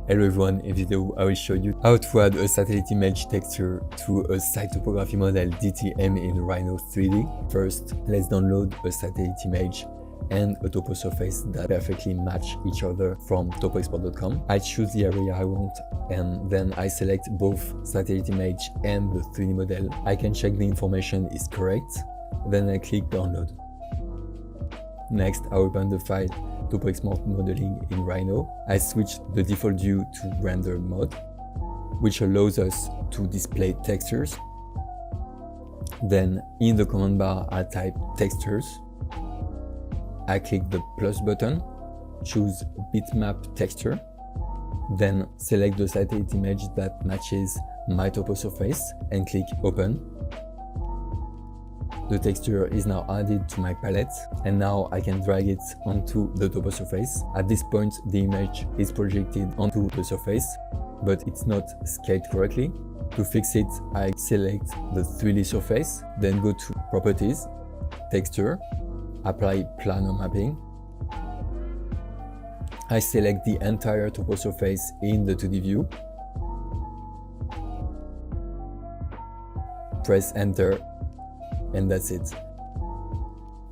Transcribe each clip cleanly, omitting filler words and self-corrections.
Hello everyone, in this video I will show you how to add a satellite image texture to a site topography model DTM in Rhino 3D. First, let's download a satellite image and a topo surface that perfectly match each other from TopoExport.com. I choose the area I want and then I select both satellite image and the 3D model. I can check the information is correct, then I click download. Next, I open the file TopoExport modeling in Rhino. I switch the default view to render mode, which allows us to display textures. Then in the command bar, I type textures. I click the plus button, choose bitmap texture, then select the satellite image that matches my topo surface and click open. The texture is now added to my palette and now I can drag it onto the topo surface. At this point, the image is projected onto the surface, but it's not scaled correctly. To fix it, I select the 3D surface, then go to Properties, Texture, apply Planar Mapping. I select the entire topo surface in the 2D view. Press Enter. And that's it.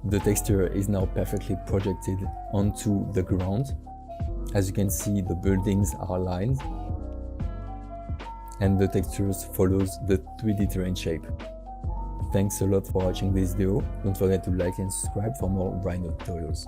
The texture is now perfectly projected onto the ground. As you can see, the buildings are aligned and the textures follows the 3D terrain shape. Thanks a lot for watching this video. Don't forget to like and subscribe for more Rhino tutorials.